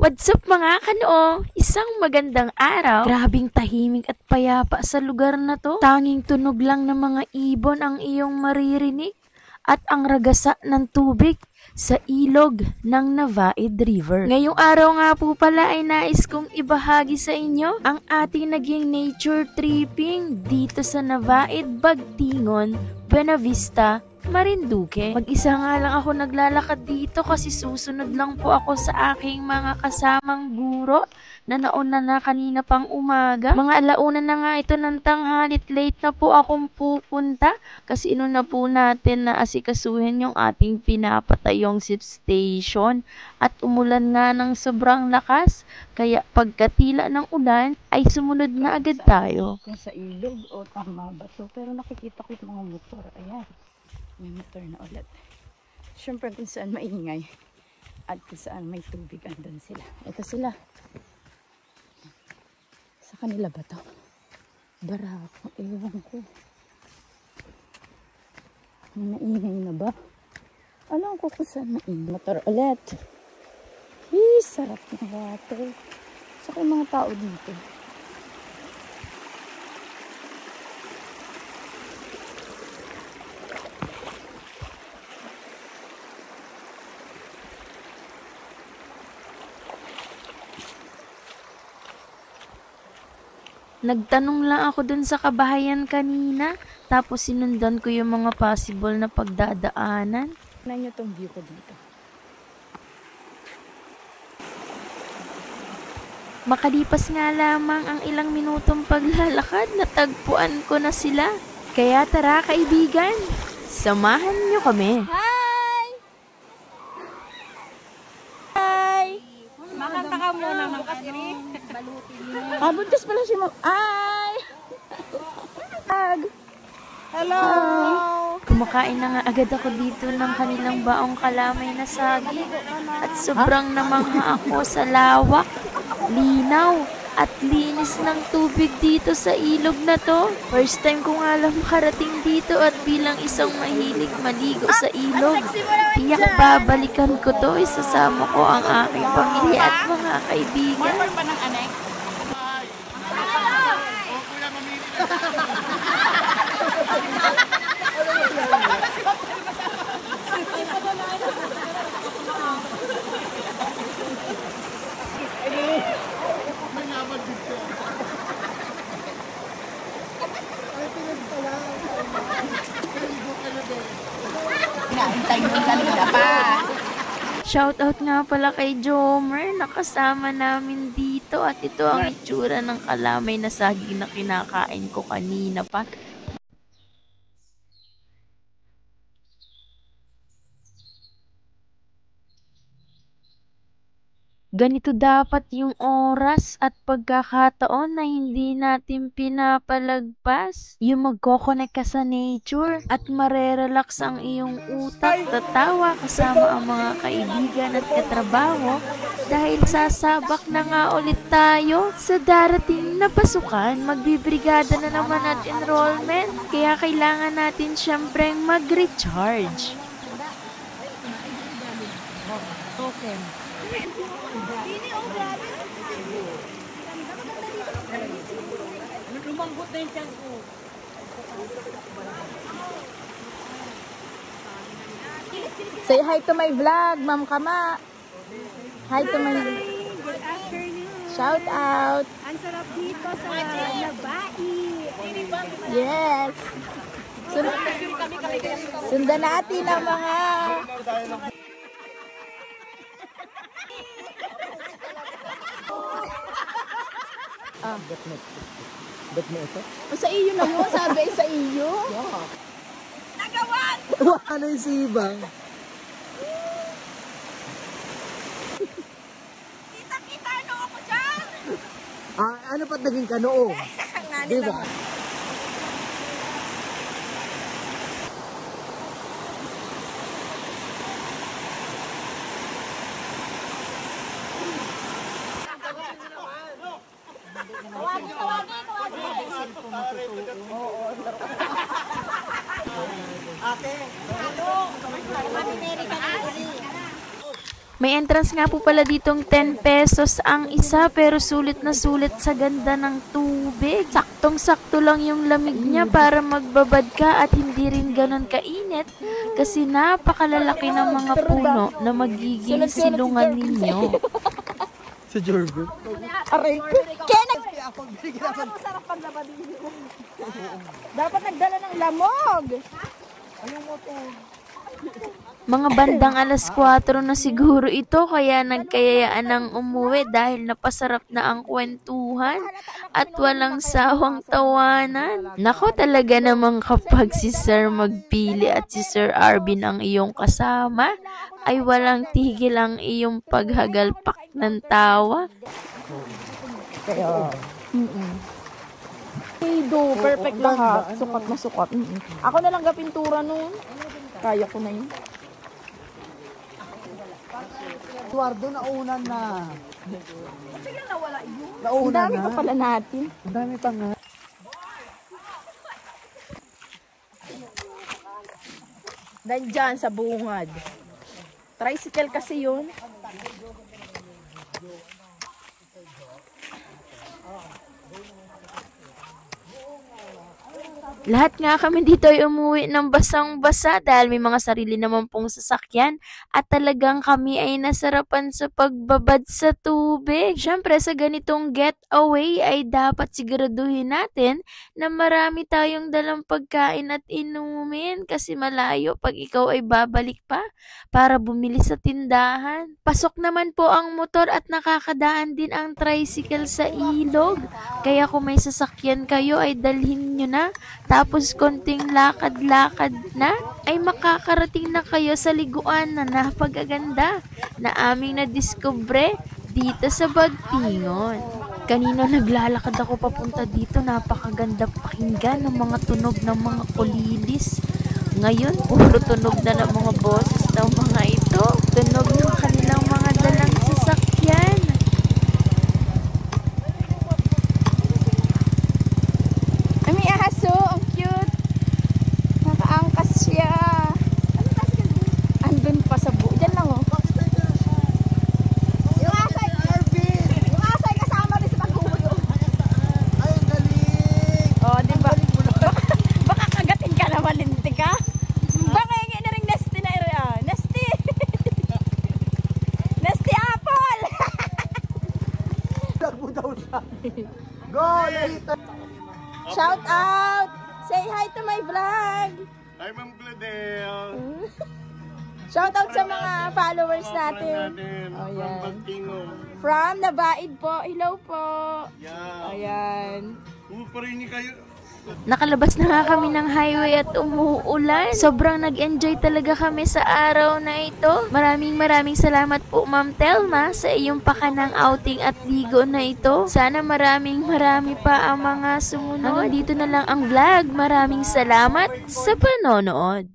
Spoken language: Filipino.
What's up mga kanoo? Isang magandang araw. Grabing tahimik at payapa sa lugar na to. Tanging tunog lang ng mga ibon ang iyong maririnig at ang ragasa ng tubig sa ilog ng Navaid River. Ngayong araw nga po pala ay nais kong ibahagi sa inyo ang ating naging nature tripping dito sa Navaid, Bagtingon, Buena Vista, Marinduque. Mag-isa nga lang ako naglalakad dito kasi susunod lang po ako sa aking mga kasamang guro na nauna na kanina pang umaga. Mga alauna na nga ito ng tanghalit, late na po akong pupunta kasi inuna po natin na asikasuhin yung ating pinapatayong station at umulan nga ng sobrang lakas kaya pagkatila ng ulan ay sumunod na agad tayo. Kung sa ilog o tama ba to, pero nakikita ko yung mga motor. Ayan, may motor na ulit. Siyempre kung saan maingay at kung saan may tubig, andun sila. Ito sila. Sa kanila ba to? Barako, ewan ko. May maingay na ba? Alam ko kung saan maingay. Motor ulit. Sarap ng water. Saka yung mga tao dito. Nagtanong lang ako dun sa kabahayan kanina, tapos sinundan ko yung mga possible na pagdadaanan. Tignan nyo tong view ko dito. Makalipas nga lamang ang ilang minutong paglalakad, natagpuan ko na sila. Kaya tara kaibigan, samahan nyo kami. Hi! Hi! Makanta ka muna ng kasiri. Buntis pala si Ma'am. Hi! Hello! Kumakain na nga agad ako dito ng kanilang baong kalamay na saging at sobrang namangha ako sa lawak, linaw at linis ng tubig dito sa ilog na to. First time ko nga lang makarating dito at bilang isang mahilig maligo sa ilog, tiyak babalikan ko to. Isasama ko ang aking pamilya at mga kaibigan. Shoutout nga pala kay Jomer, nakasama namin dito at ito ang itsura ng kalamay na saging na kinakain ko kanina pa. Ganito dapat yung oras at pagkakataon na hindi natin pinapalagpas. Yung magkoconnect ka sa nature at marerelax ang iyong utak. Tatawa kasama ang mga kaibigan at katrabaho dahil sasabak na nga ulit tayo sa darating na pasukan. Magbibrigada na naman at enrollment. Kaya kailangan natin syempre mag-recharge. Okay. Lumambot na yung tiyan ko. Say hi to my vlog, Ma'am Kama. Hi to my... Good afternoon. Shout out. Ang sarap dito sa Navaid. Yes. Sundan natin ang mga... Bet mo ito? Sa iyo na yun, sabi sa iyo. Nagawan! Ano yung sibang? Kita-kita ano ako dyan! Ano pa't naging kanoo? Diba? Ate, ano? Mami Mary ka na uli. May entrance nga po pala ditong 10 pesos ang isa pero sulit na sulit sa ganda ng tubig. Saktong-sakto lang yung lamig niya para magbabad ka at hindi rin ganon kainit kasi napakalalaki ng mga puno na magiging silungan ninyo. Sa Jorgo. Aray ko. Kaya Masarap paglaba din yun. dapat nagdala ng lamog. Mga bandang alas 4 na siguro ito kaya nagkayayaan ng umuwi dahil napasarap na ang kwentuhan at walang sawang tawanan. Nako talaga namang kapag si Sir magpili at si Sir Arvin ang iyong kasama ay walang tigil ang iyong paghagalpak ng tawa. Kaya, perfect lahat. Sukat na sukat. Ako na lang gapintura nun. Kaya ko na yun. Eduardo, naunan na. Ang Naunan dami na. pa pala natin. Ang dami pa nga. Dahil dyan sa bungad. Tricycle kasi yun. Lahat nga kami dito ay umuwi ng basang-basa dahil may mga sarili naman pong sasakyan at talagang kami ay nasarapan sa pagbabad sa tubig. Siyempre sa ganitong getaway ay dapat siguraduhin natin na marami tayong dalang pagkain at inumin kasi malayo pag ikaw ay babalik pa para bumili sa tindahan. Pasok naman po ang motor at nakakadaan din ang tricycle sa ilog. Kaya kung may sasakyan kayo ay dalhin nyo na. Tapos konting lakad-lakad na ay makakarating na kayo sa liguan na napagaganda na aming nadiskubre dito sa Bagtingon. Kanina naglalakad ako papunta dito, napakaganda pakinggan ng mga tunog ng mga kulilis. Ngayon, puro tunog na ng mga boses ng mga ito. Tunog ng kanilang mga dalang sasakyan. Ay, may ahaso. Ang cute. Nakaangkas siya. Andun pa sa buo. Diyan lang, oh. Yung asay kasama rin sa paghuhulog. Ay, ang galing. Oh, di ba? Baka kagatin ka na malinti ka. Baka yung na rin nesty na nesty. Nesty apple. Vlog mo daw siya. Go, later. Shout out. Say hi to my vlog. Hi, Ma'am Gladel. Shout out sa mga followers natin. Oh, From yan. Bagtingon. From Nabaid po. Hello po. Yeah. Ayan. Parinig kayo. Nakalabas na nga kami ng highway at umuulan. Sobrang nag-enjoy talaga kami sa araw na ito. Maraming salamat po Ma'am Telma sa iyong pakanang outing at ligo na ito. Sana marami pa ang mga sumunod. Hanggang dito na lang ang vlog. Maraming salamat sa panonood.